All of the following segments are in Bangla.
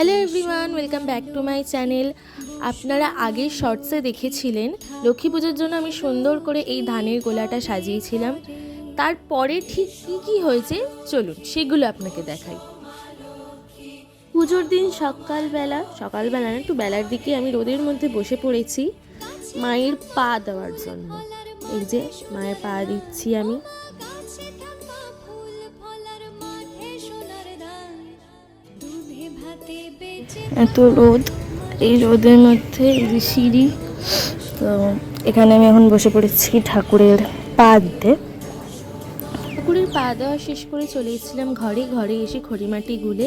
Hello everyone, welcome back to my channel. আপনারা আগের শর্টসে দেখেছিলেন লক্ষ্মী পুজোর জন্য আমি সুন্দর করে এই ধানের গোলাটা সাজিয়েছিলাম। তারপরে ঠিক কী হয়েছে চলুন সেগুলো আপনাকে দেখাই। পুজোর দিন সকালবেলা না, একটু বেলার দিকে আমি রোদের মধ্যে বসে পড়েছি মায়ের পা দেওয়ার জন্য। এই যে মায়ের পা দিচ্ছি আমি। এত রোদ, এই রোদের মধ্যে এই যে সিঁড়ি, তো এখানে আমি এখন বসে পড়েছি ঠাকুরের পা দিতে। ঠাকুরের পা দেওয়া শেষ করে চলে এসেছিলাম ঘরে এসে খড়িমাটি গুলে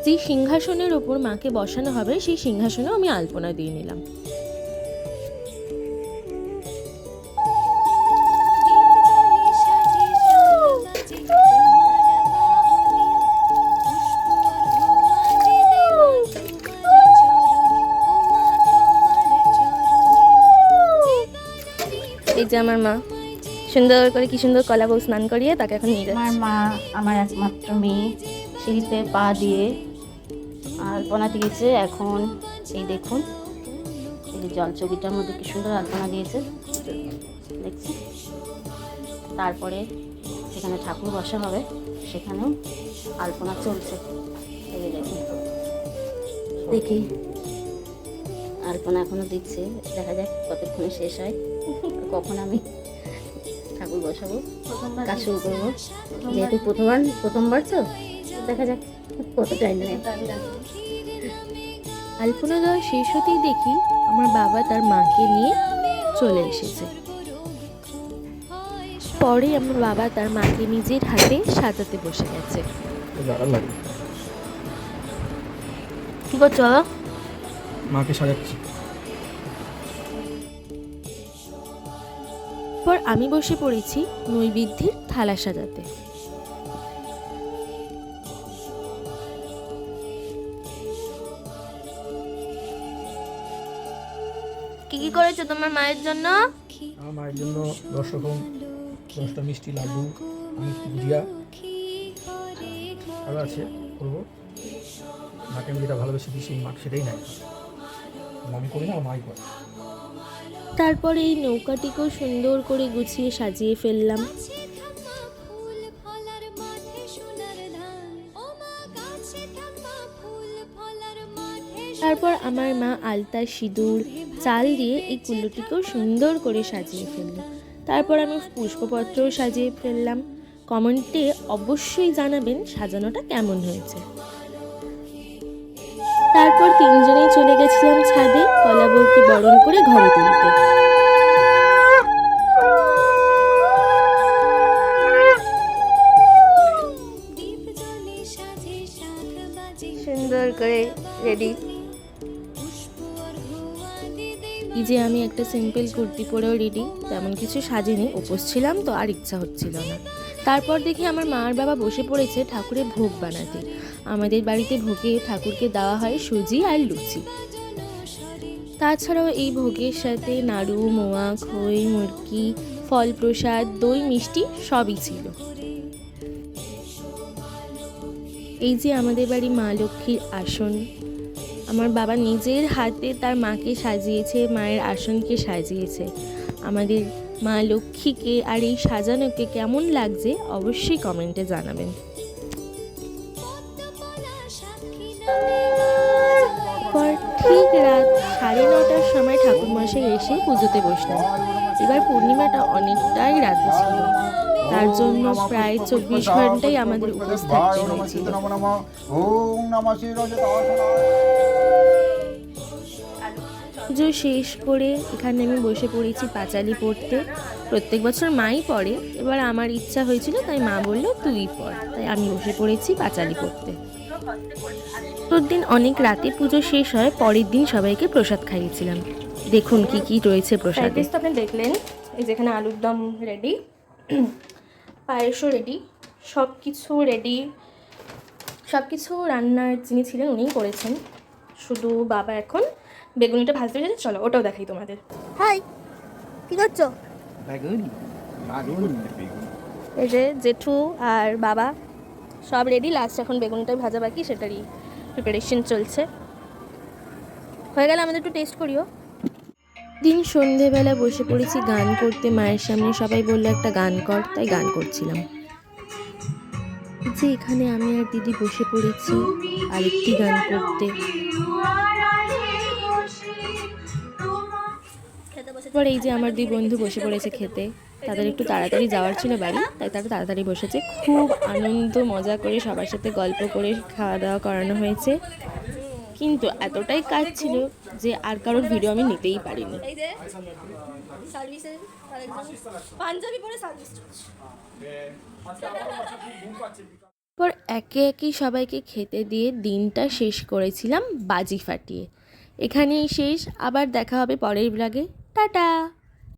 যে সিংহাসনের ওপর মাকে বসানো হবে সেই সিংহাসনেও আমি আলপনা দিয়ে নিলাম। এই যে আমার মা সুন্দর করে কি সুন্দর কলা বউ স্নান করিয়ে তাকে এখন নিয়ে যাচ্ছে। আমার মা আমার একমাত্র মেয়ে সিঁড়িতে পা দিয়ে আলপনা দিয়েছে। এখন এই দেখুন, এই যে জল চৌকিটার মধ্যে কি সুন্দর আলপনা দিয়েছে দেখছি। তারপরে সেখানে ঠাকুর বসা হবে, সেখানেও আলপনা চলছে। এই যে দেখি আলপনা এখনো দিচ্ছে, দেখা যাক কতক্ষণে শেষ হয়, কখন আমি ঠাকুর বসাবো, কাজ শুরু করবো। যেহেতু প্রথমবার তো দেখা যাক কত টাইম নেয়। আলপনা দেওয়া শেষ হতেই দেখি আমার বাবা তার মাকে নিয়ে চলে এসেছে। পরে আমার বাবা তার মাকে নিজের হাতে সাজাতে বসে গেছে। কি করছো? মাকে সাজাচ্ছি। পর আমি বসে পড়েছি নৈবেদ্যের থালা সাজাতে। কি করেছো তোমার মায়ের জন্য? আমার মায়ের জন্য 10 রকম 10টা মিষ্টি লাড্ডু, গুজিয়া আরও আছে করবো। মাকে আমি যেটা ভালোবেসে দিই সেই মা সেটাই নেয়, আমি করি না, মাই করে। তারপরে এই নৌকাটিকেও সুন্দর করে গুছিয়ে সাজিয়ে ফেললাম। তারপর আমার মা আলতা, সিঁদুর, চাল দিয়ে এই কুল্লুটিকেও সুন্দর করে সাজিয়ে ফেললাম। তারপর আমি পুষ্পপত্রও সাজিয়ে ফেললাম। কমেন্টে অবশ্যই জানাবেন সাজানোটা কেমন হয়েছে। তারপর তিনজনেই চলে গেছিলাম ছাদে কলা বউকে বরণ করে ঘরে তুলতে। সুন্দর করে রেডি। এই যে আমি একটা সিম্পল কুর্তি পরেও রেডি, তেমন কিছু সাজিনি, উপোস ছিলাম তো আর ইচ্ছা হচ্ছিল না। তারপর দেখি আমার মা আর বাবা বসে পড়েছে ঠাকুরের ভোগ বানাতে। আমাদের বাড়িতে ভোগে ঠাকুরকে দেওয়া হয় সুজি আর লুচি। তাছাড়াও এই ভোগের সাথে নাড়ু, মোয়া, খই, মুরকি, ফল প্রসাদ, দই, মিষ্টি সবই ছিল। এই যে আমাদের বাড়ি মা লক্ষ্মীর আসন, আমার বাবা নিজের হাতে তার মাকে সাজিয়েছে, মায়ের আসনকে সাজিয়েছে। আমাদের মা লক্ষ্মীকে আর এই সাজানোকে কেমন লাগছে অবশ্যই কমেন্টে জানাবেন। পর ঠিক রাত 9:30টার সময় ঠাকুরমশাই এসে পুজোতে বসলেন। এবার পূর্ণিমাটা অনেকটাই রাতে ছিল, তার জন্য প্রায় 24 ঘন্টাই আমাদের উপোস থাকতে হয়েছিল। পুজো শেষ করে এখানে আমি বসে পড়েছি পাঁচালি পড়তে। প্রত্যেক বছর মাই পড়ে, এবার আমার ইচ্ছা হয়েছিল তাই মা বলল তুই পড়, তাই আমি বসে পড়েছি পাঁচালি পড়তে। দিন অনেক রাতে পুজো শেষ হয়, পরের দিন সবাইকে প্রসাদ খাইয়েছিলাম। দেখুন কি কি রয়েছে প্রসাদে। আপনি দেখলেন, এই যেখানে আলুর দম রেডি, পায়েসও রেডি, সব কিছু রেডি। সব কিছু রান্নার যিনি ছিলেন উনিই করেছেন, শুধু বাবা এখন বেগুনিটা ভাজতে গেছে। চলো ওটাও দেখাই তোমাদের। হাই, কি করছো? এই যে জেঠু আর বাবা সব রেডি, লাস্ট এখন বেগুনিটাই ভাজা বাকি, সেটারই প্রিপারেশন চলছে। হয়ে গেলে আমাদের একটু টেস্ট করিও। দিন সন্ধেবেলা বসে পড়েছি গান করতে মায়ের সামনে, সবাই বললো একটা গান কর, তাই গান করছিলাম। যে এখানে আমি আর দিদি বসে পড়েছি আরেকটি গান করতে। এবার এই যে আমার দুই বন্ধু বসে পড়েছে খেতে, তাদের একটু তাড়াতাড়ি যাওয়ার ছিল বাড়ি, তাই তারা তাড়াতাড়ি বসেছে। খুব আনন্দ মজা করে সবার সাথে গল্প করে খাওয়া দাওয়া করানো হয়েছে, কিন্তু এতটাই কাজ ছিল যে আর কারোর ভিডিও আমি নিতেই পারিনি। পর একে একে সবাইকে খেতে দিয়ে দিনটা শেষ করেছিলাম বাজি ফাটিয়ে। এখানেই শেষ, আবার দেখা হবে পরের ব্লগে। টাটা।